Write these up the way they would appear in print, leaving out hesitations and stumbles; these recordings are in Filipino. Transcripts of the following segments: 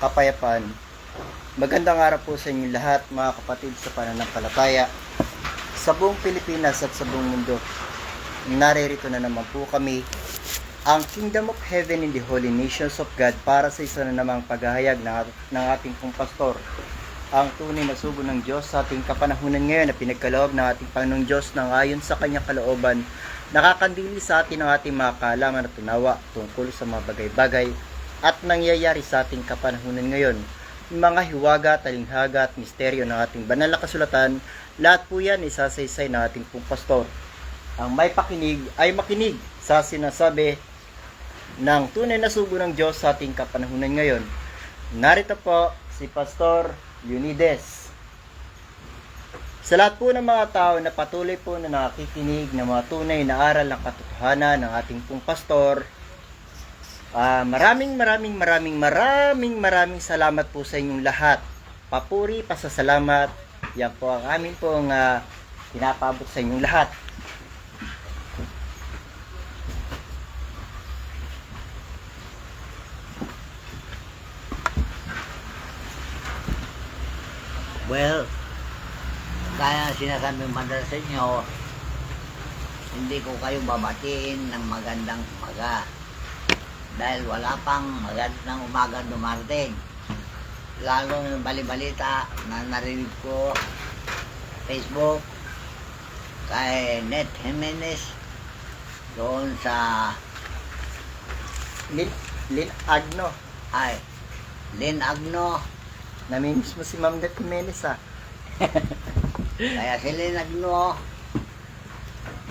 kapayapaan. Magandang araw po sa inyo lahat mga kapatid sa pananampalataya sa buong Pilipinas at sa buong mundo. Naririto na naman po kami, ang Kingdom of Heaven in the Holy Nations of God, para sa isa na namang paghahayag ng ating pong pastor, ang tunay na sugo ng Diyos sa ating kapanahunan ngayon na pinagkaloob ng ating Panginoong Diyos nang ayon sa kanyang kalooban, nakakandili sa atin ang ating mga kaalaman at tunawa tungkol sa mga bagay-bagay at nangyayari sa ating kapanahunan ngayon. Mga hiwaga, talinghaga at misteryo ng ating banal na kasulatan, lahat po yan isasaysay ng ating pong pastor. Ang may pakinig ay makinig sa sinasabi ng tunay na sugo ng Diyos sa ating kapanahunan ngayon. Narito po si Pastor Leonides. Sa lahat po ng mga tao na patuloy po na nakikinig ng mga tunay na aral ng katotohanan ng ating pong pastor, maraming salamat po sa inyong lahat. Papuri, pasasalamat, yan po ang amin pong pinapabot sa inyong lahat. Well, kaya sinasabi madalas sa inyo, hindi ko kayo babatiin ng magandang umaga dahil wala pang magandang umaga dumarating. Lalo ng balibalita na narinig ko Facebook kay Net Jimenez doon sa Lin Agno. Lin Agno. Namimiss mo si Ma'am Net Jimenez Kaya si Lin Agno,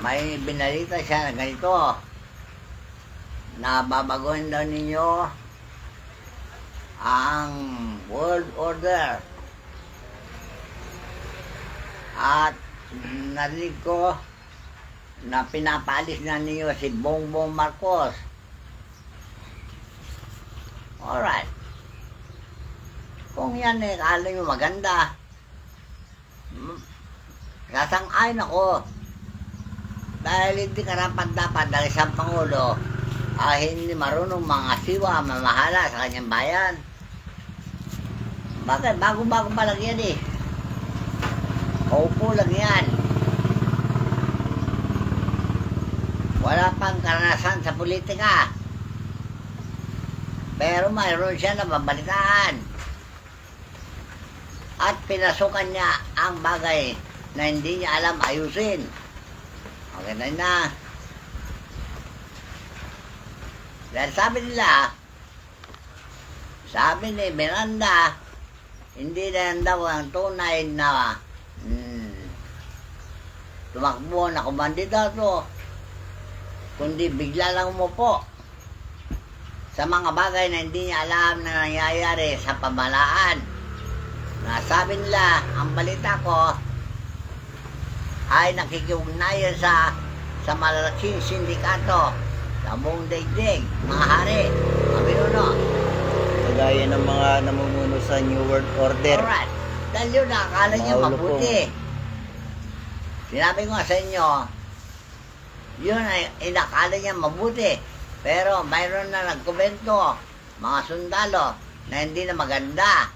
may binalita siya na ganito, na babaguhin daw ninyo ang world order. At narinig ko na pinapaalis na ninyo si Bongbong Marcos. Alright. Kung yan akala nyo maganda, kasang-ayon ako. Dahil hindi karapat-dapat ng isang Pangulo hindi marunong mga siwa mamahala sa kanyang bayan. Bakit? Bago-bago pa lang yan eh. Kaupo lang yan. Wala pang karanasan sa politika. Pero mayroon siya na babalitaan. At pinasukan niya ang bagay na hindi niya alam ayusin. Okay na. Dahil sabi ni Miranda, hindi na yan daw ang tunay na tumakbo na kumandidato, kundi bigla lang umupo sa mga bagay na hindi niya alam na nangyayari sa pamahalaan. Sabi nila, ang balita ko ay nakikiugnayan sa malalaking sindikato sa buong daigdig, mga hari, mga pinuno. Kagaya ng mga namumuno sa New World Order. Alright. Dahil yun, nakakala niya mabuti. Sinabi ko nga sa inyo, yun ay inakala niya mabuti. Pero mayroon na nagkomento, mga sundalo, na hindi na maganda.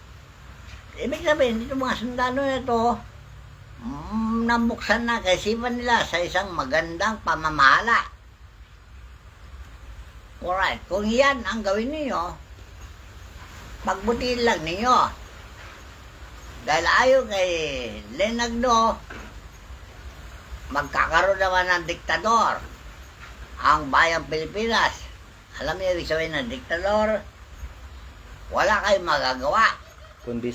Ibig sabihin, dito mga sundalo na ito, nambuksan na kaisipan nila sa isang magandang pamamahala. Alright, kung yan ang gawin ninyo, pagbutiin lang ninyo. Dahil ayaw kay Lin Agno, magkakaroon naman ng diktador ang bayang Pilipinas. Alam niyo ibig sabihin ng diktador? Wala kayong magagawa Kundi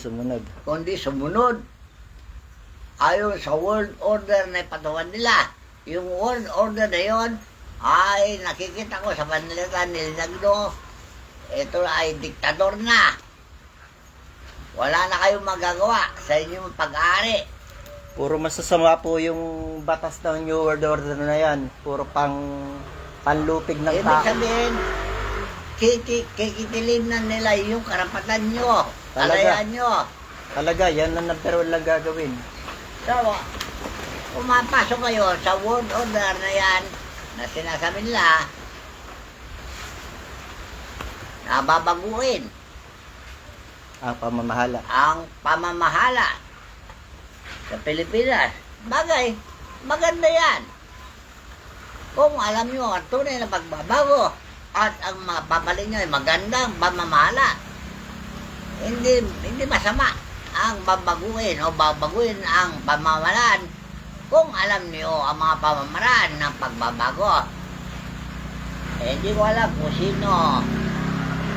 sumunod. Ayon sa world order na ipatuwan nila. Yung world order na yon ay nakikita ko sa panlita ni Lin Agno, ito ay diktador na. Wala na kayong magagawa sa inyong pag-aari. Puro masasama po yung batas ng New World Order na yan. Puro panlupig ng tao. Ibig sabihin, kikitilin na nila yung karapatan nyo. Kalayaan nyo. Talaga, yan ang pero lang gagawin. So, pumapasok kayo sa world order na yan na sinasabi nila na babaguhin. Ang pamamahala. ang pamamahala sa Pilipinas. Bagay, maganda yan. Kung alam nyo ang tunay na pagbabago at ang mapapalit nyo ay magandang pamamahala, hindi masama ang babaguhin o babaguhin ang pamamahalaan kung alam niyo ang mga pamamaraan ng pagbabago. Hindi ko alam kung sino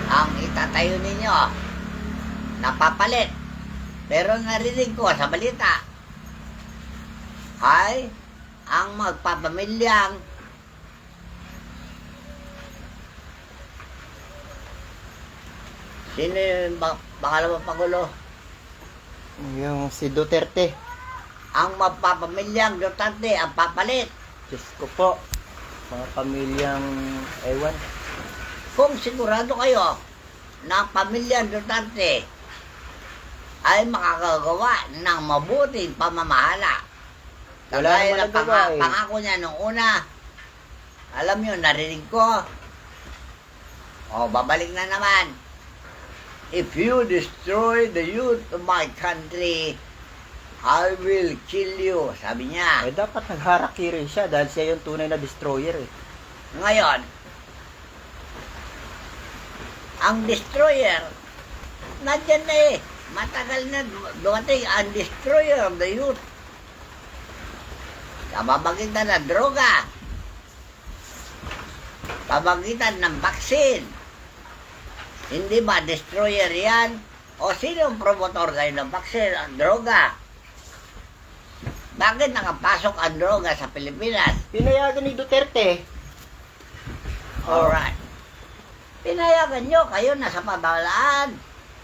ang itatayo ninyo na papalit. Pero narinig ko sa balita ay ang magpapamilyang sino yung pangalawang Pangulo? Yung si Duterte. Ang magpapamilyang Duterte ang papalit. Diyos ko po. Mga pamilyang ewan. Kung sigurado kayo na ang pamilyang Duterte ay makakagawa ng mabuting pamamahala. Wala Kagaya naman ng nagawa eh. pangako niya nung una, alam niyo, narinig ko. Babalik na naman. If you destroy the youth of my country, I will kill you. Sabi niya. Dapat nagharakiri siya dahil siya yung tunay na destroyer eh. Ngayon, ang destroyer, nandyan na eh. Matagal na dumating ang destroyer of the youth. Sa pamagitan ng droga, pamagitan ng vaccine. Hindi ba destroyer yan? O sino ang promotor kayo ng vaccine? Ang droga. Bakit nakapasok ang droga sa Pilipinas? Pinayagan ni Duterte. Alright. Pinayagan nyo, kayo nasa pamahalaan.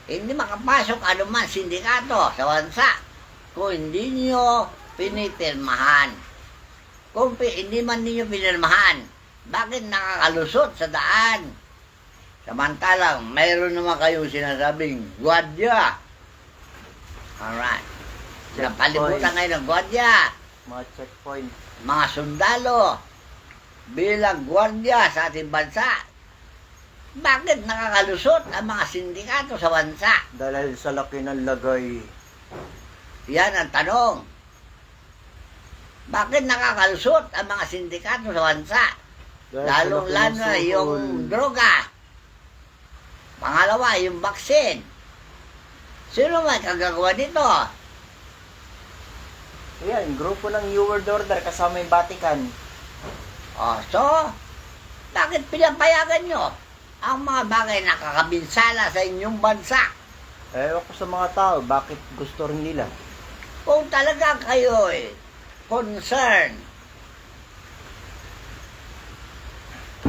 Hindi makapasok anuman sindikato sa bansa kung hindi nyo pinipirmahan. Kung hindi man ninyo pinirmahan, bakit nakakalusot sa daan? Samantalang, mayroon naman kayong sinasabing gwardiya. Alright. Napalibutan ngayon ng gwardiya. Mga checkpoint. Mga sundalo bilang gwardiya sa ating bansa. Bakit nakakalusot ang mga sindikato sa bansa? Dahil sa laki ng lagay. Yan ang tanong. Bakit nakakalusot ang mga sindikato sa bansa? Lalong-lalo na yung droga. Pangalawa, yung vaccine. Sino may kagagawa nito? Ayan, grupo ng New World Order kasama yung Vatican. So, bakit pinapayagan nyo ang mga bagay na kakabinsala sa inyong bansa? Ewan ko sa mga tao, bakit gusto rin nila? Kung talaga kayo concern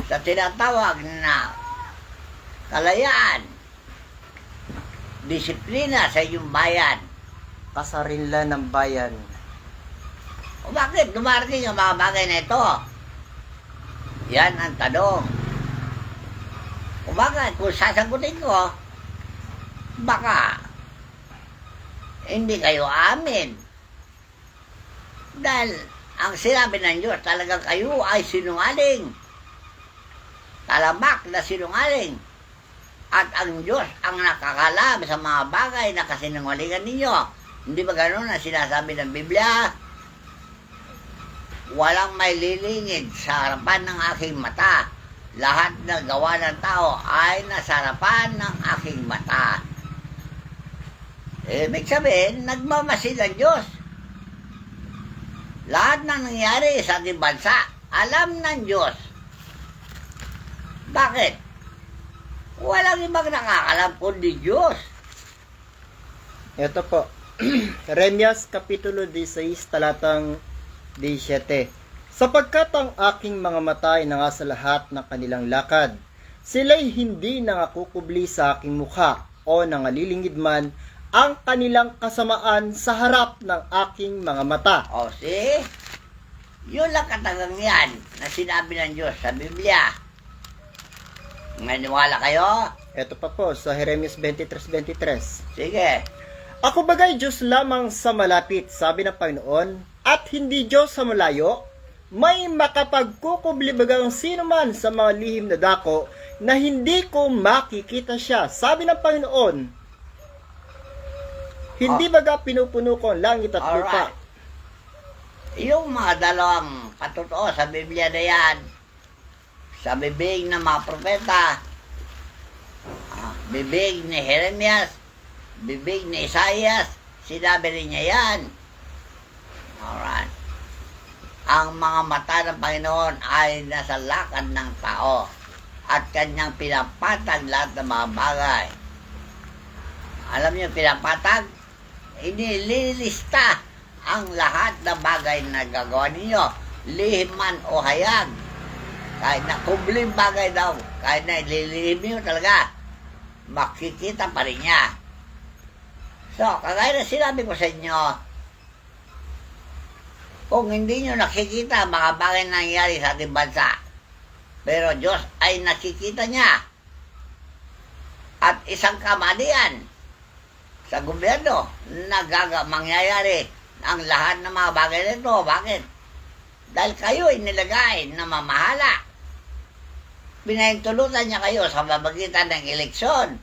sa tinatawag na kalayaan, disiplina sa inyong bayan, Kasarinlan ng bayan. o bakit dumarating ang mga bagay na ito? Yan ang tanong. O bakit kung sasagutin ko, baka hindi kayo amin. Dahil ang sinabi ng Diyos, talagang kayo ay sinungaling. Talamak na sinungaling. At ang Diyos ang nakakalam sa mga bagay na kasinungalingan ninyo. Hindi ba gano'n ang sinasabi ng Biblia? Walang may lilingid sa harapan ng aking mata. Lahat na gawa ng tao ay nasa harapan ng aking mata. Ibig sabihin, nagmamasid ang Diyos. Lahat na nangyari sa ating bansa, alam ng Diyos. Bakit? Walang ibang nakakalam kundi Diyos. Ito po. Jeremias Kapitulo 16, talatang 17. Sapagkat ang aking mga mata ay nangasa lahat ng kanilang lakad, sila'y hindi nangakukubli sa aking mukha o nangalilingid man ang kanilang kasamaan sa harap ng aking mga mata. O see? Yun lang katagang yan na sinabi ng Diyos sa Biblia. Maniwala kayo? Ito pa po sa Jeremias 23:23. Sige. Ako bagay Diyos lamang sa malapit, sabi ng Panginoon, at hindi Diyos sa malayo. May makapagkukublibagang sino man sa mga lihim na dako na hindi ko makikita siya, sabi ng Panginoon. Hindi baga pinupuno ko ang langit at lupa. Alright. Yung mga dalawang patotoo sa Biblia na yan, sa bibig ng mga propeta, bibig ni Jeremias, bibig ni Isaias, sinabi rin niya yan. Alright. Ang mga mata ng Panginoon ay nasa lakad ng tao at kanyang pinapatag lahat ng mga bagay. Alam niyo, pinapatag? Inililista ang lahat ng bagay na gagawa ninyo, lihim man o hayag. Kahit na kubling bagay daw, kahit na ililihim niyo talaga, makikita pa rin niya. So, kagaya na sinabi ko sa inyo, kung hindi nyo nakikita ang mga bagay na nangyayari sa ating bansa, pero Diyos ay nakikita niya. At isang kamalian sa gobyerno na mangyayari ang lahat ng mga bagay nito. Bakit? Dahil kayo ay nilagay na mamahala. Pinahintulutan niya kayo sa mamagitan ng eleksyon.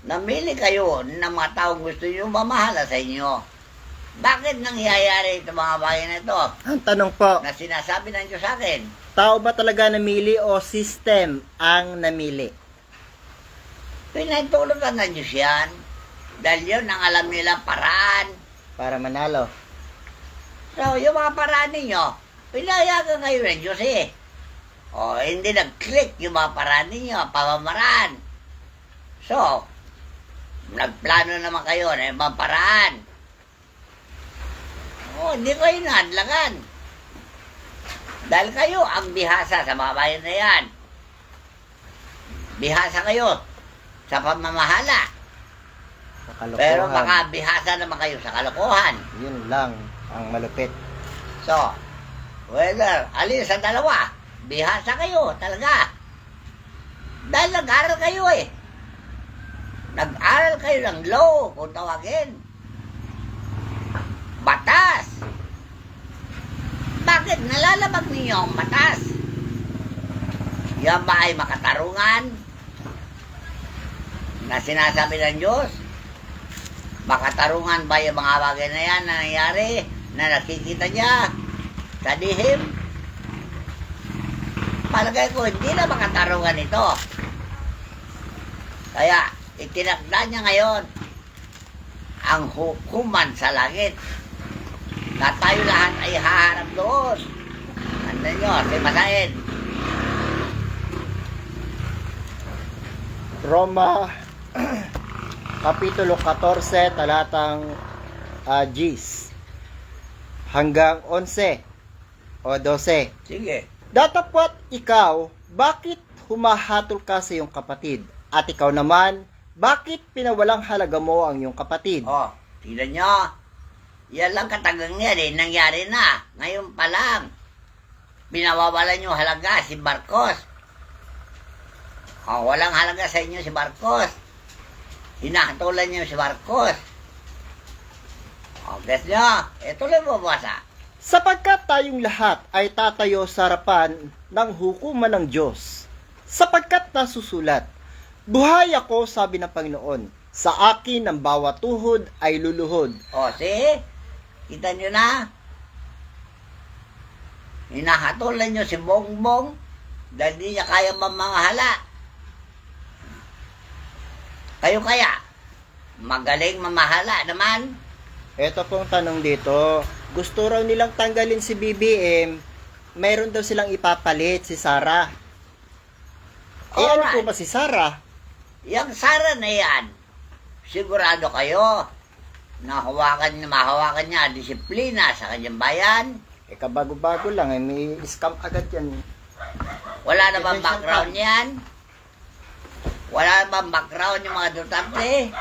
Namili kayo ng mga taong gusto nyo mamahala sa inyo. Bakit nangyayari itong mga bagay na ito Ang tanong po, na sinasabi ng Diyos sa akin? tao ba talaga namili o system ang namili? Pinahintulutan ng Diyos yan. Dahil yun ang alam nilang paraan. Para manalo. So, yung mga paraan ninyo, pinayagan kayo ng Diyos eh. O, hindi nag-click yung mga paraan ninyo, pamamaraan. So, nagplano naman kayo na yung mga paraan. O, hindi kayo nahadlangan. Dahil kayo ang bihasa sa mga bayan na yan. Bihasa kayo sa pamamahala. Sa kalokohan. Pero baka bihasa naman kayo sa kalokohan. Yun lang ang malupit. So, whether alin sa dalawa, bihasa kayo talaga. Dahil nag-aral kayo eh. Nag-aral kayo ng law, kung tawagin. Batas. Bakit nalalabag ninyo ang batas? Yan ba ay makatarungan na sinasabi ng Diyos? Makatarungan ba yung mga bagay na yan na nangyari, na nakikita niya sa lihim? Palagay ko, hindi na makatarungan ito. Kaya, itinakda niya ngayon ang hukuman sa langit na tayo lahat ay haharap doon. Ano nyo, si Masahin? Roma Kapitulo 14, talatang Gs hanggang 11 o 12. Sige. Datapwat ikaw, bakit humahatol ka sa iyong kapatid? At ikaw naman, bakit pinawalang halaga mo ang iyong kapatid? Oh, tignan nyo. Yan lang katagang yan eh, nangyari na. Ngayon pa lang. Binawawalan nyo halaga si Marcos. Oh, walang halaga sa inyo si Marcos. Hinahatulan nyo si Marcos. Oh, guess nyo. Tuloy mo basa. Sapagkat tayong lahat ay tatayo sa harapan ng hukuman ng Diyos. Sapagkat nasusulat, buhay ako, sabi ng Panginoon, sa akin ang bawat tuhod ay luluhod. O, see? Kita nyo na? Hinahatulan nyo si Bongbong dahil di niya kaya mamahala. Kayo kaya? Magaling mamahala naman. Ito pong tanong dito, gusto raw nilang tanggalin si BBM, mayroon daw silang ipapalit si Sara. Ano Alright. po ba si Sara? Yang Sara na yan, sigurado kayo na mahawakan niya disiplina sa kanyang bayan. Kabago-bago lang, may scam agad yan. Wala na bang background yan? Wala na bang background yung mga Duterte?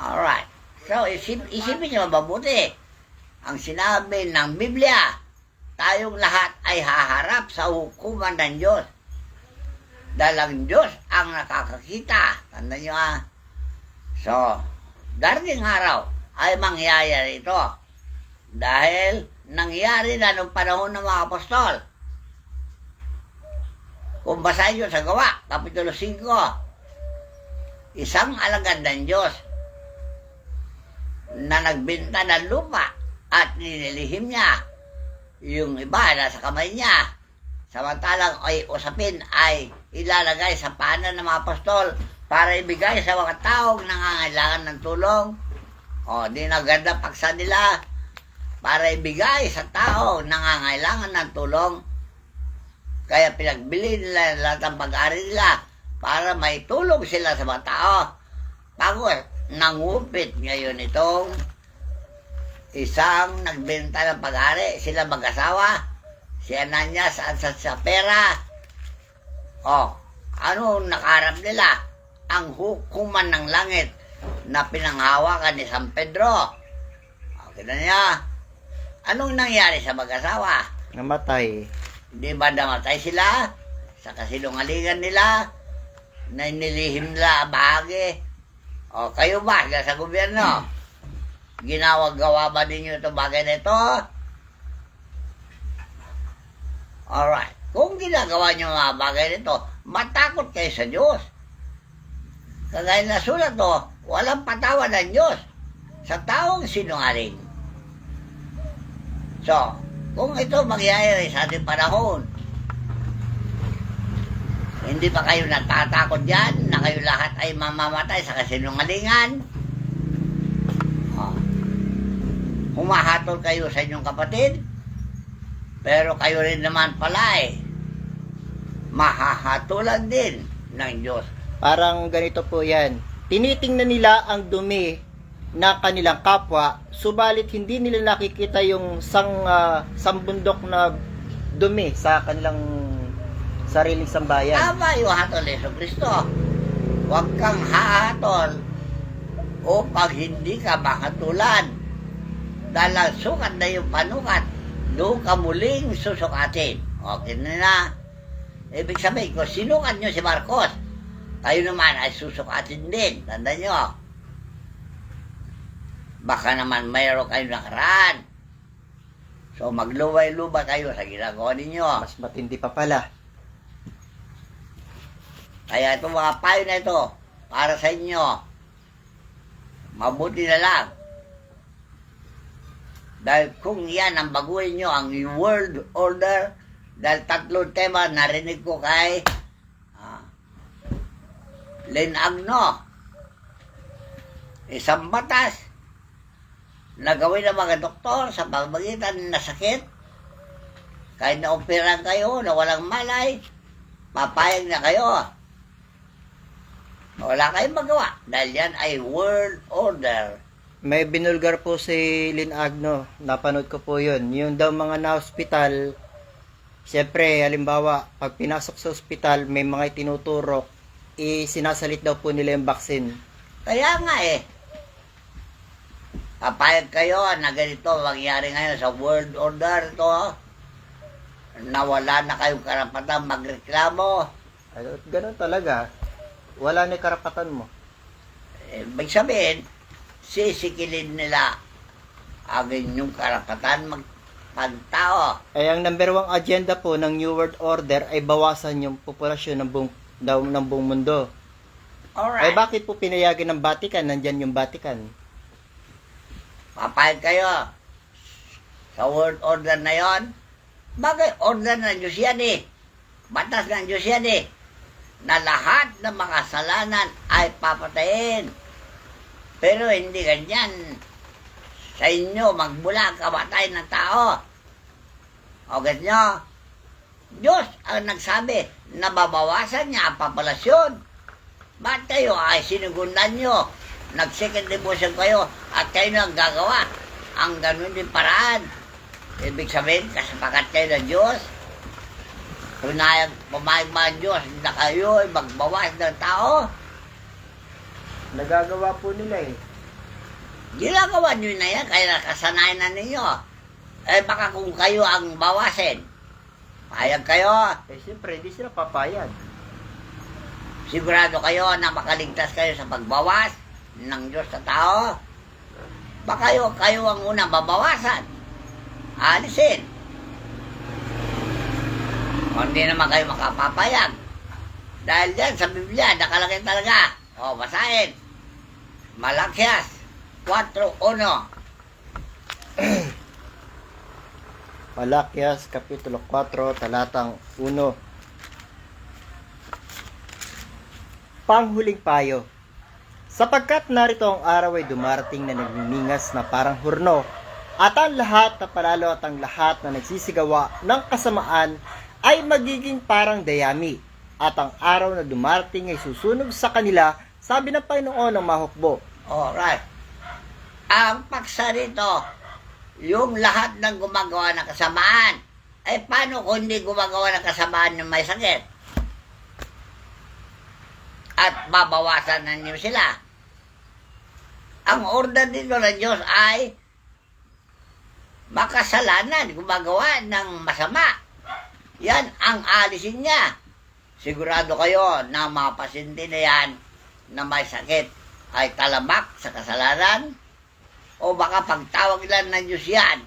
Alright. So, isipin nyo mabuti. Ang sinabi ng Biblia, tayong lahat ay haharap sa hukuman ng Diyos. Dahil ang Diyos ang nakakakita. Tandaan nyo ha. So, darating araw ay mangyayari ito. Dahil nangyari na nung panahon ng mga apostol. Kung basahin nyo sa Gawa, Kapitulo 5, isang alagad ng Diyos na nagbenta ng lupa at nililihim niya. Yung iba nasa kamay niya. Samantalang ay usapin ay ilalagay sa paanan ng mga apostol para ibigay sa mga taong nangangailangan ng tulong. O, di na ganda paksa nila para ibigay sa tao nangangailangan ng tulong. Kaya pinagbili nila lahat ng pag-ari nila para may tulong sila sa mga tao. Pagod, nangupit ngayon itong isang nagbenta ng pag-ari. Sila mag-asawa, si Ananias at sa pera. O, ano nakaharap nila? Ang hukuman ng langit na pinanghawakan ni San Pedro. O, kita niya, anong nangyari sa mag-asawa? Namatay. Di ba namatay sila sa kasinungalingan nila na inilihim nila bahagi? O, kayo ba sa gobyerno? Ginawa-gawa ba ninyo itong bagay na ito? Alright. Kung ginagawa nyo mga bagay na ito, matakot kayo sa Diyos. Kagaya na sulat to, walang patawad ng Diyos sa taong sinungaling. So, kung ito mangyayari sa ating panahon, hindi ba kayo natatakot dyan na kayo lahat ay mamamatay sa kasinungalingan? Oh. Humahatol kayo sa inyong kapatid, pero kayo rin naman pala mahahatulan din ng Diyos. Parang ganito po yan. Tinitingnan nila ang dumi na kanilang kapwa, subalit hindi nila nakikita yung sambundok na dumi sa kanilang sariling sambayan. Tama yung hatol ni Jesucristo. Huwag kang hahatol upang hindi ka makatulan. Dahil ang sukat na yung panukat, doon ka muling susukatin. Okay na. Ibig sabihin, kung sinukat nyo si Marcos, kayo naman ay susukatin din. Tandaan nyo. Baka naman mayroon kayo nakaraan. So magluway-luba kayo sa ginagawa ninyo. Mas matindi pa pala. Kaya itong mga payo na ito, para sa inyo, mabuti na lang. Dahil kung yan ang baguhin nyo, ang world order, dahil tatlong tema narinig ko kay Len Agno. Isang batas na gawin ng mga doktor sa pamamagitan na sakit. Kahit na-operan kayo na walang malay, papayag na kayo. Wala kayong magawa dahil yan ay world order. May binulgar po si Lin Agno. Napanood ko po yun. Yung daw mga na-hospital, siyempre, halimbawa, pag pinasok sa hospital, may mga itinuturok, sinasalit daw po nila yung vaccine. Kaya nga papayag kayo na ganito mangyari ngayon sa world order to, na wala na kayong karapatan magreklamo. Ganun talaga. Wala na yung karapatan mo. Ibig sabihin, sisikilin nila ang inyong karapatan magpagtao. Ang number 1 agenda po ng New World Order ay bawasan yung populasyon ng buong mundo. Alright. Bakit po pinayagan ng Vatican? Nandyan yung Vatican. Papayag kayo sa world order na yon. Bagay, order ng Diyos yan batas ng Diyos yan na lahat ng mga kasalanan ay papatayin. Pero hindi ganyan sa inyo magmula kamatay ng tao. O ganyan, Diyos ang nagsabi na babawasan niya ang populasyon. Bakit kayo ay sinugundan nyo? Nag-second devotion kayo at kayo na ang gagawa ang ganun din paraan. Ibig sabihin, kasapakat kayo ng Diyos. Pumayag mga Diyos na kayo ay magbawas ng tao. Nagagawa po nila Ginagawa nyo na yan, kaya nakasanayan na ninyo. Baka kung kayo ang bawasin, payag kayo. Siyempre, hindi sila papayag. Sigurado kayo na makaligtas kayo sa pagbawas ng Diyos sa tao. Baka kayo ang unang babawasan. Alisin. Kung hindi naman kayo makapapayag. Dahil dyan sa Biblia, nakalagay talaga. Basahin. Malakyas 4:1. Malakias Kapitulo 4, talatang 1. Panghuling payo. Sapagkat narito ang araw ay dumarating na nagniningas na parang hurno, at ang lahat na palalo at ang lahat na nagsisigawa ng kasamaan ay magiging parang dayami, at ang araw na dumarating ay susunog sa kanila, sabi ng Panginoon ng mahukbo. Alright. Ang paksa rito, yung lahat ng gumagawa ng kasamaan, ay paano kung hindi gumagawa ng kasamaan ng may sakit? At babawasan na niyo sila. Ang order dito ng Diyos ay makasalanan, gumagawa ng masama. Yan ang alisin niya. Sigurado kayo na mga pasyente na yan na may sakit ay talamak sa kasalanan o baka pagtawag lang ng Diyos yan.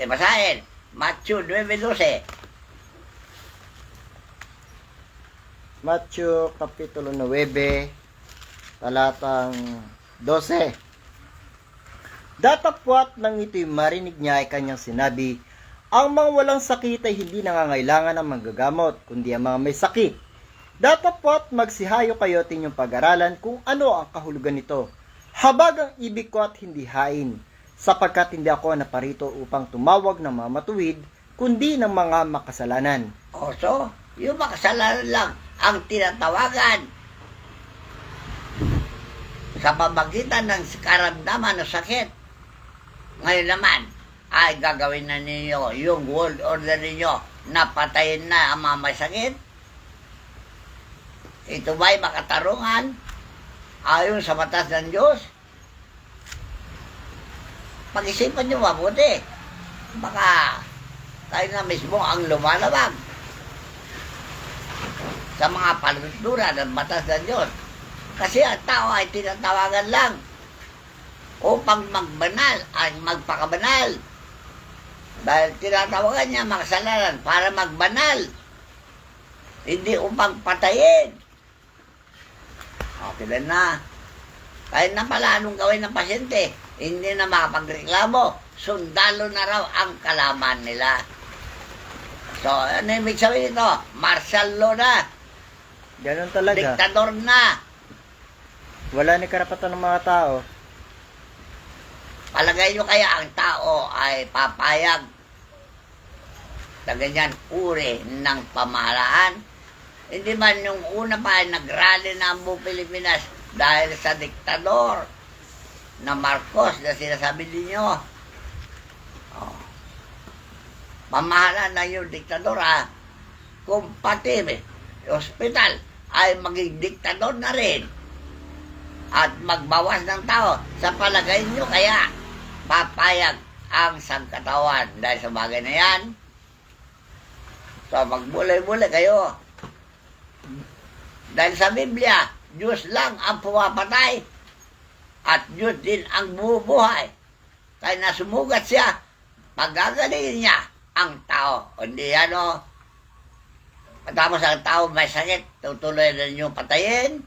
Basahin, Matthew 9:12. Matthew Kapitulo 9, talatang 12. Datapwat nang ito'y marinig niya ay kanyang sinabi, ang mga walang sakit ay hindi nangangailangan ng manggagamot, kundi ang mga may sakit. Datapwat magsihayo kayo at inyong pag-aralan kung ano ang kahulugan nito. Habag ang ibig ko at hindi hain, sapagkat hindi ako naparito upang tumawag ng mga matuwid, kundi ng mga makasalanan. So, yung makasalanan lang ang tinatawagan sa pamagitan ng karamdaman o sakit. Ngayon naman, ay gagawin na ninyo yung world order ninyo na patayin na ang mga may sakit. Ito ba'y makatarungan ayon sa batas ng Diyos? Pag-isipan nyo mabuti. Baka tayo na mismo ang lumalabag sa mga panunturan ng batas ng Diyos. Kasi ang tao ay tinatawagan lang upang magbanal ay magpakabanal. Dahil tinatawagan niya makasalanan para magbanal, hindi upang patayin. Okay na. Kahit na pala anong gawin ng pasyente, hindi na makapagreklamo. Sundalo na raw ang kalaman nila. So, ano yung ibig sabihin ito? Martial law na. Ganon talaga. Diktador na. Wala ni karapatan ng mga tao. Palagay nyo kaya ang tao ay papayag na ganyan uri ng pamahalaan? Hindi man yung una pa ay nagrally na ang buong Pilipinas dahil sa diktador na Marcos na sinasabi ninyo. Oh. Pamahalaan na yung diktador kung pati hospital ay maging diktador na rin at magbawas ng tao. Sa palagay nyo kaya papayag ang sangkatawan dahil sa bagay na yan? So magbulay-bulay kayo. Dahil sa Biblia, Diyos lang ang pumapatay at Diyos din ang bumubuhay. Kaya nasumugat siya, pagagalingin niya ang tao. Hindi yan matapos ang tao may sakit, tutuloy na niyo patayin.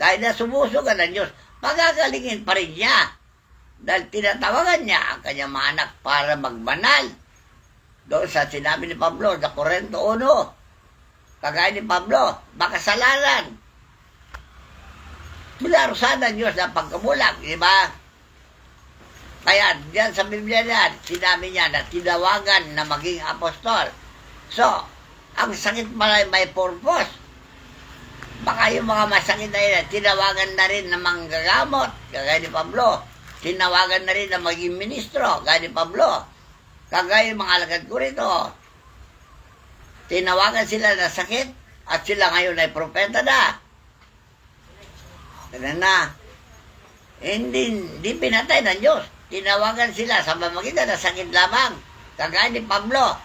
Kaya na sumusugan ng Diyos, pagagalingin pa rin niya. Dahil tinatawagan niya ang kanyang mga anak para magbanal. Doon sa sinabi ni Pablo sa Korento 1, kagaya ni Pablo, makasalanan. Binarusan ng Diyos ng pagkabulag, di ba? Kaya diyan sa Biblia niya, sinabi niya na tinawagan na maging apostol. So, ang sakit pala may purpose. Baka yung mga masakit na yun, tinawagan na rin na manggagamot, kagaya ni Pablo. Tinawagan na rin na maging ministro, kagaya ni Pablo. Kagaya yung mga alagad ko rito. Tinawagan sila na sakit at sila ngayon ay propeta na. Ganun na. Hindi pinatay ng Diyos. Tinawagan sila sa pamamagitan ng sakit lamang. Kagaya ni Pablo.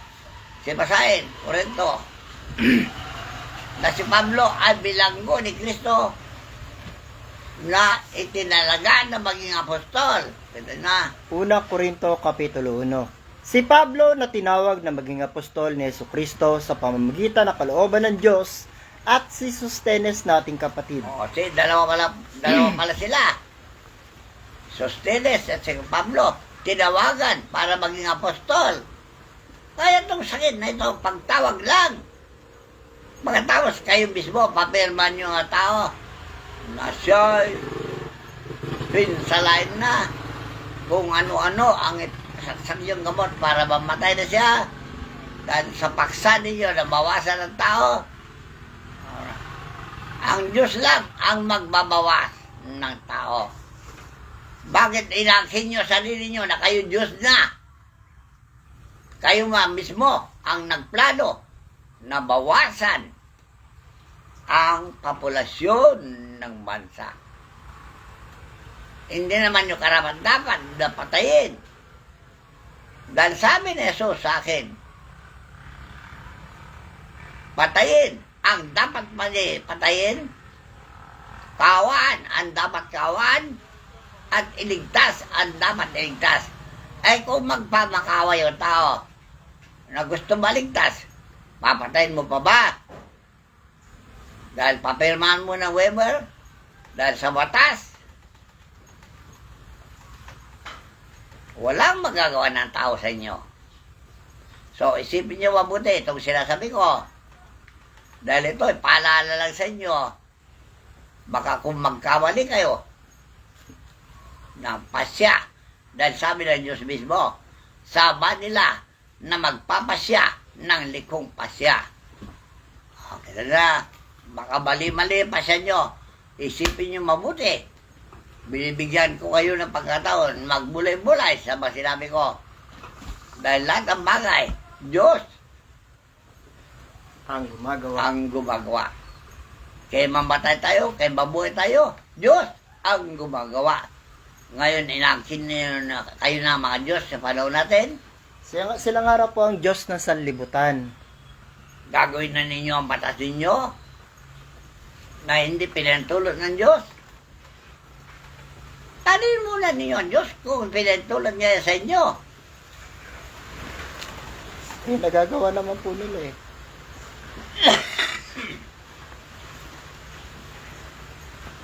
Si Basahin, Korento. Na si Pablo ay bilanggo ni Kristo na itinalaga na maging apostol. Ganun na. 1 Korinto Kapitulo 1. Si Pablo na tinawag na maging apostol ni Jesucristo sa pamamagitan ng kalooban ng Diyos at si Sostenes nating kapatid. O, kasi dalawa pala sila. Sostenes at si Pablo, tinawagan para maging apostol. Kaya itong sakit na ito, pagtawag lang. Pagkatapos kayo mismo, papirman nyo nga tao na siya'y pinsalain na kung ano-ano ang saksak yung gamot para mamatay na siya. Dahil sa paksa ninyo na bawasan ng tao, ang Diyos lang ang magbabawas ng tao. Bakit inangkin nyo sarili nyo na kayo Diyos na? Kayo mismo ang nagplano na bawasan ang populasyon ng bansa. Hindi naman yung karapat-dapat na patayin. Dahil sabi ni Jesus sa akin, patayin ang dapat patayin, kawan ang dapat kawan, at iligtas ang dapat iligtas. Ay kung magpamakawa yung tao na gusto maligtas, papatayin mo pa ba? Dahil papirmahan mo ng waiver, dahil sa batas, walang magagawa ng tao sa inyo. So, isipin nyo mabuti itong sinasabi ko. Dahil ito, paalala lang sa inyo. Baka kung magkawali kayo ng pasya, dahil sabi ng Diyos mismo, saba nila na magpapasya ng likong pasya. Okay na, baka mali-mali pasya nyo. Isipin nyo mabuti. Binibigyan ko kayo ng pagkataon, magbulay-bulay sa mga sinabi ko. Dahil lahat ng bagay, Diyos ang gumagawa. Kaya mamatay tayo, kaya mabuhay tayo, Diyos ang gumagawa. Ngayon, inangkin na kayo na mga Diyos sa panahon natin. Sila nga raw po ang Diyos ng sanlibutan. Gagawin na ninyo ang batas ninyo na hindi pinantulot ng Diyos. Tanin muna ninyo ang Diyos kung pinantulot niya sa inyo. Nagagawa naman po nila eh.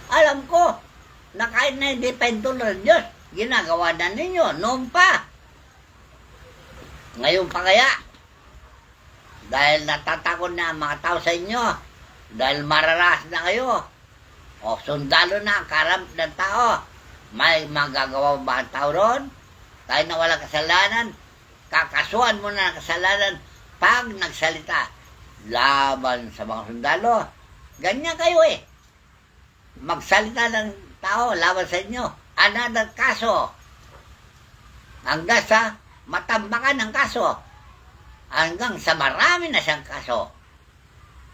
Alam ko na kahit na hindi pinantulot ng Diyos, ginagawa na ninyo noon pa. Ngayon pa kaya, dahil natatakot na ang mga tao sa inyo, dahil mararas na kayo, o sundalo na ang karamp ng tao, may magagawa ba ang tao ron? Tayo na walang kasalanan, kakasuhan mo na ang kasalanan pag nagsalita laban sa mga sundalo. Ganyan kayo eh. Magsalita ng tao laban sa inyo. Another kaso. Hanggang sa matambakan ng kaso. Hanggang sa marami na siyang kaso.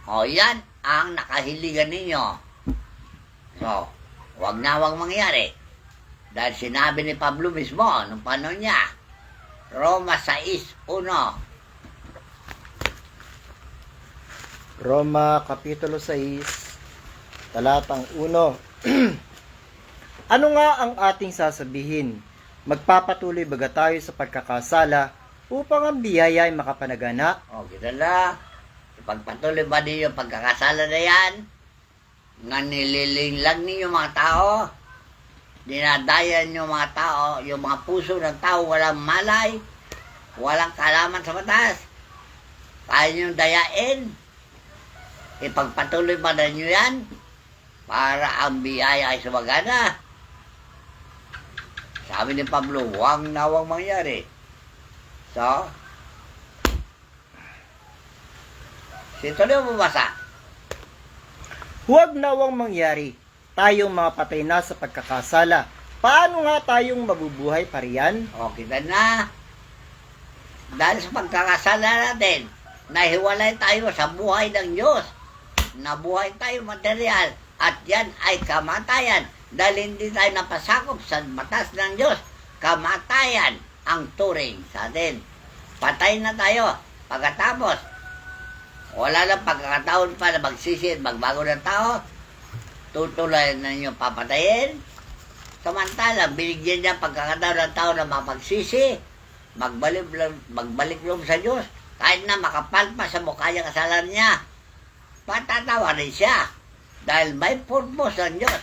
O yan ang nakahiligan ninyo. So, wag na wag mangyari. Dahil sinabi ni Pablo mismo nung panahon niya, Roma 6:1. Roma Kapitulo 6, talatang 1. Ano nga ang ating sasabihin? Magpapatuloy baga tayo sa pagkakasala upang ang biyaya ay makapanagana? O, kita na. Ipagpatuloy ba ninyo pagkakasala na yan? Nga nililing lang ninyo mga tao? Dinadayan nyo mga tao, yung mga puso ng tao walang malay, walang kalaman sa batas. Kaya nyo dayain. Ipagpatuloy ba na nyo yan? Para ang biyaya ay sumagana. Sabi ni Pablo, huwag na huwag mangyari. So, sito na bumasa. Huwag nawang mangyari. Tayong mga patay na sa pagkakasala. Paano nga tayong mabubuhay pa riyan? O, kita na. Dahil sa pagkakasala natin, nahiwalay tayo sa buhay ng Diyos. Nabuhay tayo material. At yan ay kamatayan. Dahil hindi tayo napasakop sa batas ng Diyos. Kamatayan ang turing sa atin. Patay na tayo. Pagkatapos, wala lang pagkakataon pa na magsisi at magbago ng tao. Tutuloy na ninyo papatayin. Samantala, binigyan niya pagkakataon ng tao na mapagsisi, magbalik loob sa Diyos, kahit na makapal pa sa mukha niya kasalanan niya. patatawarin siya. Dahil may purpose ng Diyos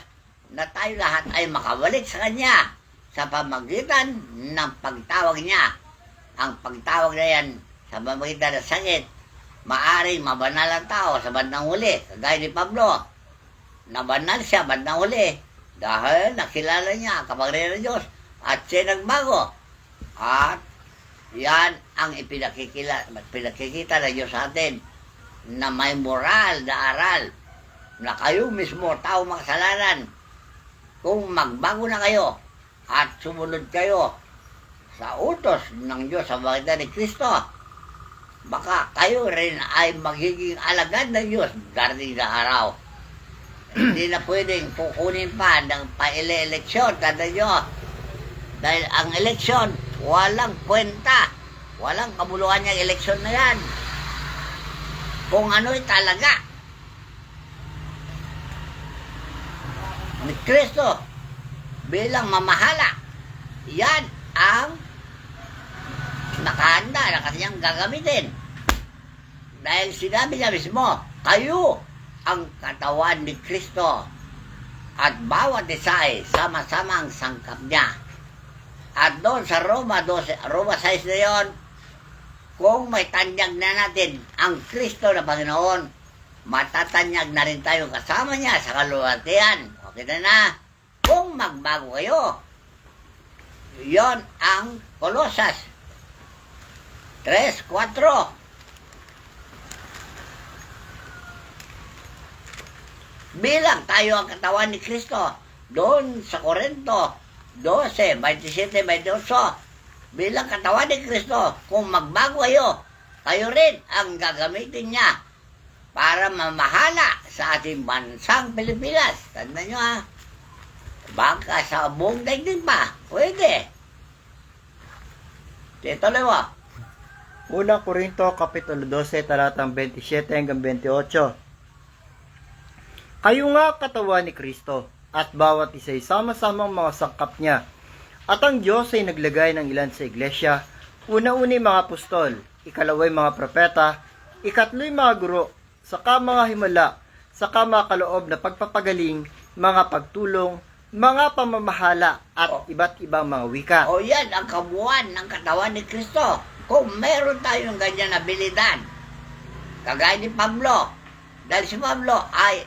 na tayo lahat ay makabalik sa Kanya sa pamagitan ng pagtawag niya. Ang pagtawag na yan sa pamagitan ng sakit, maaring mabanal ang tao sa bandang huli. Kagaya ni Pablo, nabanal siya bandang huli dahil nakilala niya ang kapangyarihan ng Diyos at siya nagbago. At yan ang pinakikita ng Diyos sa atin, na may moral na aral na kayo mismo, tao makasalanan, kung magbago na kayo at sumunod kayo sa utos ng Diyos sa pamagitan ni Kristo, baka kayo rin ay magiging alagad ng Diyos darating na araw. Hindi na pwedeng kukunin pa ng paile-eleksyon. Tanda nyo, dahil ang eleksyon, walang kwenta. Walang kabuluhan niyang eleksyon na yan. Kung ano'y talaga ni Kristo bilang mamahala, yan ang nakahanda na kanyang gagamitin. Dahil sinabi niya mismo, kayo ang katawan ni Kristo at bawat isa ay sama-sama ang sangkap niya. At doon sa Roma 6 na yun, kung may tanyag na natin ang Kristo na Panginoon, matatanyag na rin tayo kasama niya sa kaluwalhatian. Okay na. Kung magbago kayo, yon ang Kolosas 3:4. Bilang tayo ang katawan ni Kristo, doon sa Korinto 12:27-28, bilang katawan ni Kristo, kung magbago kayo, kayo rin ang gagamitin niya para mamahala sa ating bansang Pilipinas. Tandaan nyo ha, baka sa buong daigdig pa, pwede. Tuloy mo. Unang Korinto, Kapitulo 12, talatang 27 hanggang 28. Kayo nga katawan ni Kristo, at bawat isa ay sama-samang mga sangkap niya. At ang Diyos ay naglagay ng ilan sa iglesia, una-una mga apostol, ikalaway mga propeta, ikatlo'y mga guro, saka mga himala, saka mga kaloob na pagpapagaling, mga pagtulong, mga pamamahala, at iba't ibang mga wika. O yan ang kabuuan ng katawan ni Kristo. Kung meron tayong ganyan abilidad, kagaya ni Pablo, dahil si Pablo ay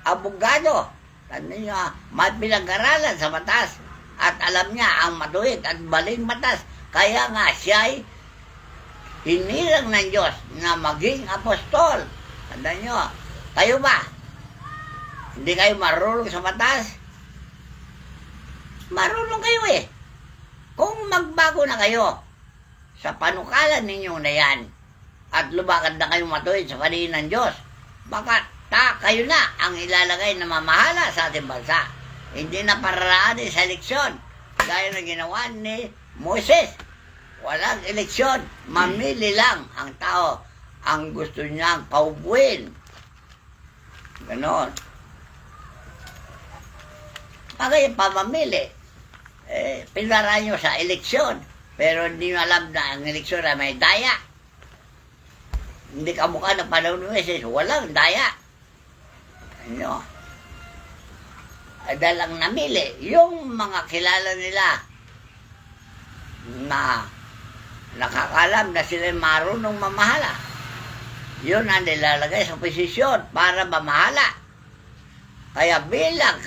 abogado, tanda niyo, may pinag-aralan sa batas, at alam niya ang matuwid at maling batas, kaya nga siya ay hinirang ng Diyos na maging apostol. Tanda niyo, kayo ba? Hindi kayo marunong sa batas? Marunong kayo eh. Kung magbago na kayo sa panukalan ninyo na yan at lumakad na kayong matuwid sa paningin ng Diyos, baka kayo na ang ilalagay na mamahala sa ating bansa. Hindi na pararaanin sa eleksyon gaya na ginawa ni Moses. Walang eleksyon, mamili lang ang tao ang gusto niyang paupuin. Ganon. Pagay pamamili, pinara nyo sa eleksyon, pero hindi nyo alam na ang eleksyon ay may daya. Hindi kamukha ng panahon ni Moses, walang daya. Ano? Dahil ang namili, yung mga kilala nila na nakakalam na sila marunong mamahala, yun ang nilalagay sa posisyon para mamahala. Kaya bilang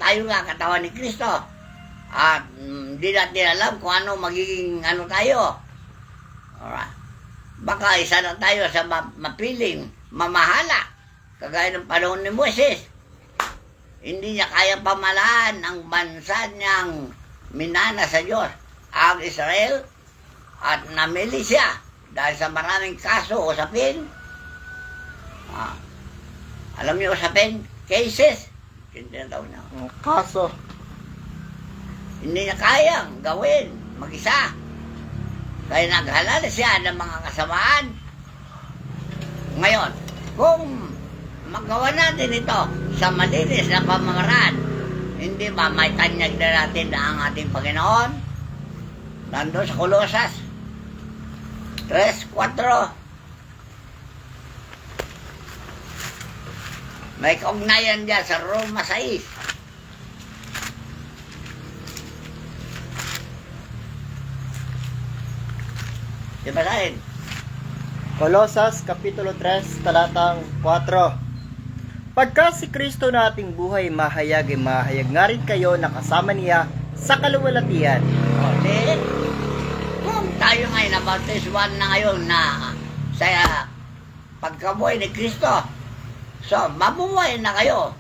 tayo nga katawan ni Kristo, at hindi natin alam kung ano magiging ano tayo. Alright. Baka isa na tayo sa mapiling mamahala, kagaya ng panahon ni Moses. Hindi niya kaya pamalaan ang bansa niyang minana sa Diyos, ang Israel, at namili siya dahil sa maraming kaso, usapin. Alam niyo usapin? Cases. Hindi na daw niya. Kaso. Hindi niya kayang gawin mag-isa. Kaya naghalala siya ng mga kasamaan. Ngayon, kung magawa natin ito sa malinis na pamamaraan, hindi ba may tanyag na natin na ang ating Panginoon? Nandun sa Kolosas 3:4. May kaugnayan dyan sa Roma 6. Di ba sa'in? Kolosas Kapitulo 3, talatang 4. Pagka si Kristo na ating buhay mahayag, ay mahayag nga rin kayo na kasama niya sa kaluwalhatian. O, see? Kung tayo ngayon nabautiswan na ngayon na sa pagkabuhay ni Kristo, so, mabuhay na kayo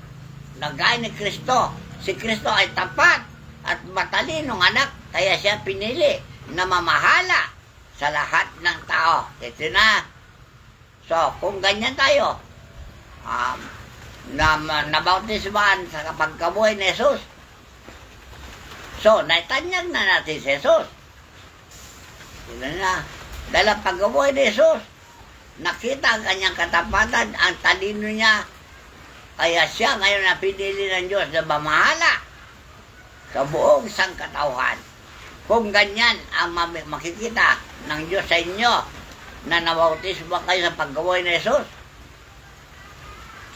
na gaya ni Kristo. Si Kristo ay tapat at matalinong anak, kaya siya pinili na mamahala sa lahat ng tao. Ito na. So, kung ganyan tayo, nabautisman sa pagkabuhay ni Jesus, so, naitanyag na natin si Jesus. Ito na. Dahil ang pagkabuhay ni Jesus, nakita ang kanyang katapatan, ang talino niya, kaya siya ngayon na pinili ng Diyos na mamahala sa buong sangkatauhan. Kung ganyan ang makikita ng Diyos sa inyo, na nabautismo kayo sa paggawa ni Jesus,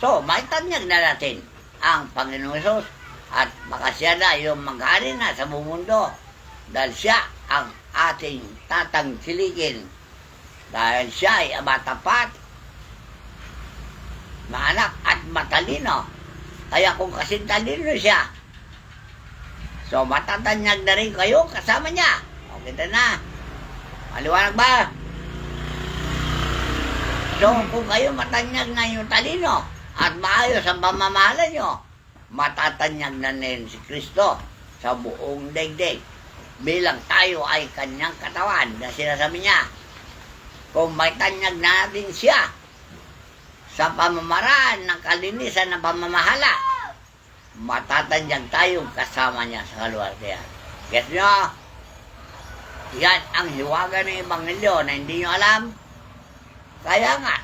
so, maitanyag na natin ang Panginoong Jesus at baka siya na yung maghari na sa buong mundo dahil siya ang ating tatangkilikin. Dahil siya ay matapat, maanak at matalino. Kaya kung kasing talino siya, so matatanyag na rin kayo kasama niya. O, kita na. Maliwanag ba? So kung kayo matanyag na yung talino at maayos ang pamamahala nyo, matatanyag na rin si Kristo sa buong daigdig. Bilang tayo ay kanyang katawan na sinasabi niya, kung may tanyag natin siya sa pamamaraan ng kalinisan ng pamamahala, matatanyag tayong kasama niya sa kaluwalhatian. Get nyo? Yan ang hiwaga ng Ebanghelyo na hindi nyo alam. Kaya nga,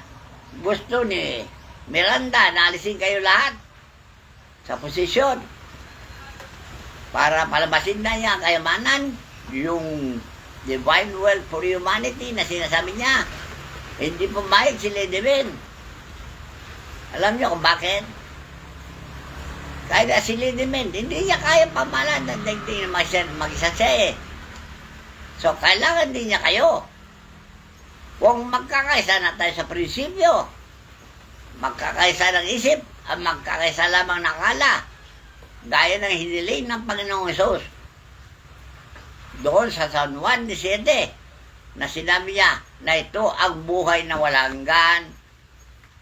gusto ni Miranda na alisin kayo lahat sa posisyon para palabasin na niya ang kayamanan, yung divine will for humanity na sinasabi niya. Hindi pumayag si Lady Ben. Alam niyo kung bakit? Kaya si Lady Ben, hindi niya kaya pamalan ng daigdig na mag-isa siya eh. So, kailangan din niya kayo. Kung magkakaisa na tayo sa prinsipyo, magkakaisa ng isip, at magkakaisa lamang ng akala, gaya ng hiniling ng Panginoong Hesus. Doon sa San Juan 17, na sinabi niya na ito ang buhay na walang hanggan,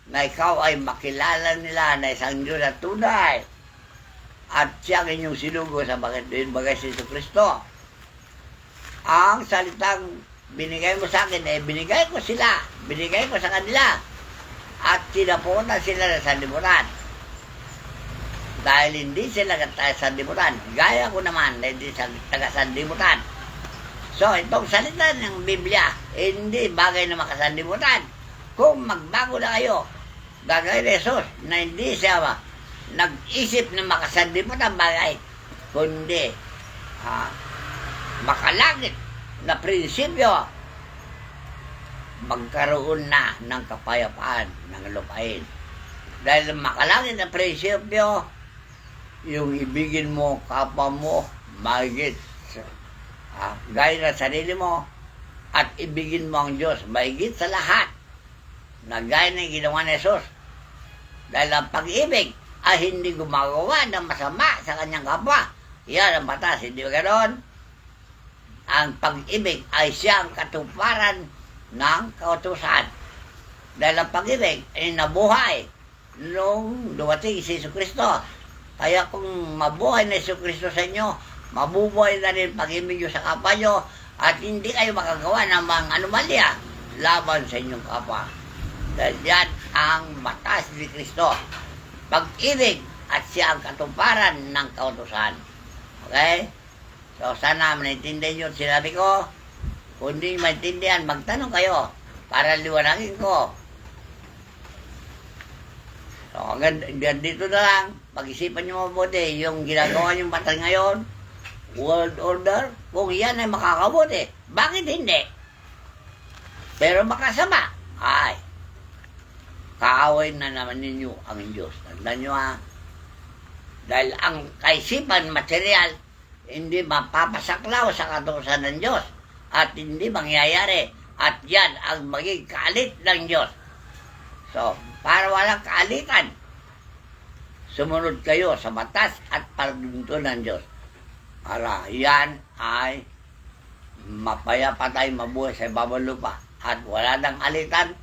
na ikaw ay makilala nila na isang Diyos na tunay, at siya ang inyong sinugo sa bagay si Kristo. Ang salitang binigay mo sa akin, binigay ko sila, binigay ko sa kanila, at sinapunan sila na sanlibutan. Dahil hindi sila taga-sanlibutan, gaya ko naman na hindi taga-sanlibutan. So, itong salita ng Biblia, hindi bagay na makasanlibutan. Kung magbago na kayo, gagawin ni Jesus na hindi siya nag-isip na makasanlibutan bagay, kundi makalangit na prinsipyo, magkaroon na ng kapayapaan ng lupain. Dahil makalangit na prinsipyo, yung ibigin mo kapwa mo mahigit gaya ng sarili mo, at ibigin mo ang Diyos mahigit sa lahat, na gaya ng ginawa ni Jesus. Dahil ang pag-ibig ay hindi gumagawa ng masama sa kanyang kapwa. Yan ang batas, hindi ba ganoon? Ang pag-ibig ay siyang katuparan ng kautusan. Dahil ang pag-ibig ay nabuhay nung dumating si Jesucristo. Kaya kung mabuhay na si Jesucristo sa inyo, mabubuhay na rin pag-ibig nyo sa kapwa nyo, at hindi kayo makagawa ng mga anomalya laban sa inyong kapwa. Dahil yan ang batas ni Kristo. Pag-ibig at siya ang katuparan ng kautusan. Okay? So, sana maintindihan nyo sinabi ko. Kung hindi maintindihan, magtanong kayo para liwanagin ko. So, hanggang dito na lang. Pag-isipan nyo mabuti yung ginagawa nyo batas ngayon, world order, kung yan ay makakabuti. Bakit hindi? Pero makasama. Ay. kaaway na naman ninyo ang Diyos. Tandaan nyo ha. Dahil ang kaisipan, material, hindi mapapasaklaw sa katusan ng Diyos. At hindi mangyayari. At yan ang maging kaalit ng Diyos. So, para walang kaalitan, sumunod kayo sa batas at pagdunto ng Diyos. Para yan ay mapayapa tayo mabuhay sa ibabang lupa. At wala nang alitan,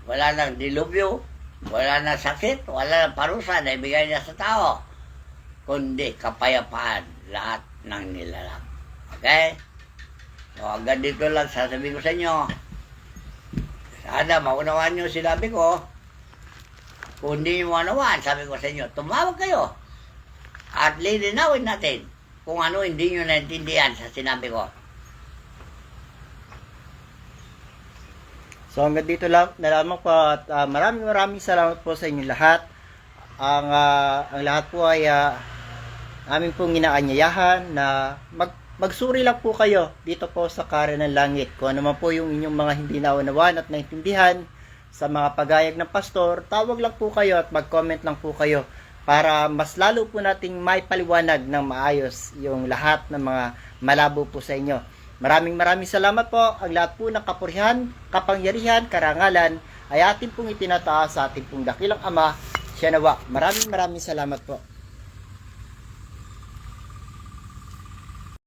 wala nang dilubyo, wala nang sakit, wala nang parusa na ibigay niya sa tao. Kundi kapayapaan lahat ng nilalang. Okay? So, hanggang dito lang sasabihin ko sa inyo. Sana maunawaan nyo sinabi ko. Kung hindi nyo maunawaan, sabi ko sa inyo, tumawag kayo. At lilinawin natin kung ano hindi nyo naintindihan sa sinabi ko. So hanggang dito lang na lamang po at maraming salamat po sa inyo lahat. Ang lahat po ay amin pong inaanyayahan na magsuri lang po kayo dito po sa Kara ng Langit. Kung ano man po yung inyong mga hindi naunawaan at naintindihan sa mga pagayag ng pastor, tawag lang po kayo at mag-comment lang po kayo para mas lalo po nating maipaliwanag ng maayos yung lahat ng mga malabo po sa inyo. Maraming salamat po. Ang lahat po ng kapurihan, kapangyarihan, karangalan ay atin pong itinataas sa ating pong dakilang Ama, siya nawa. Maraming salamat po.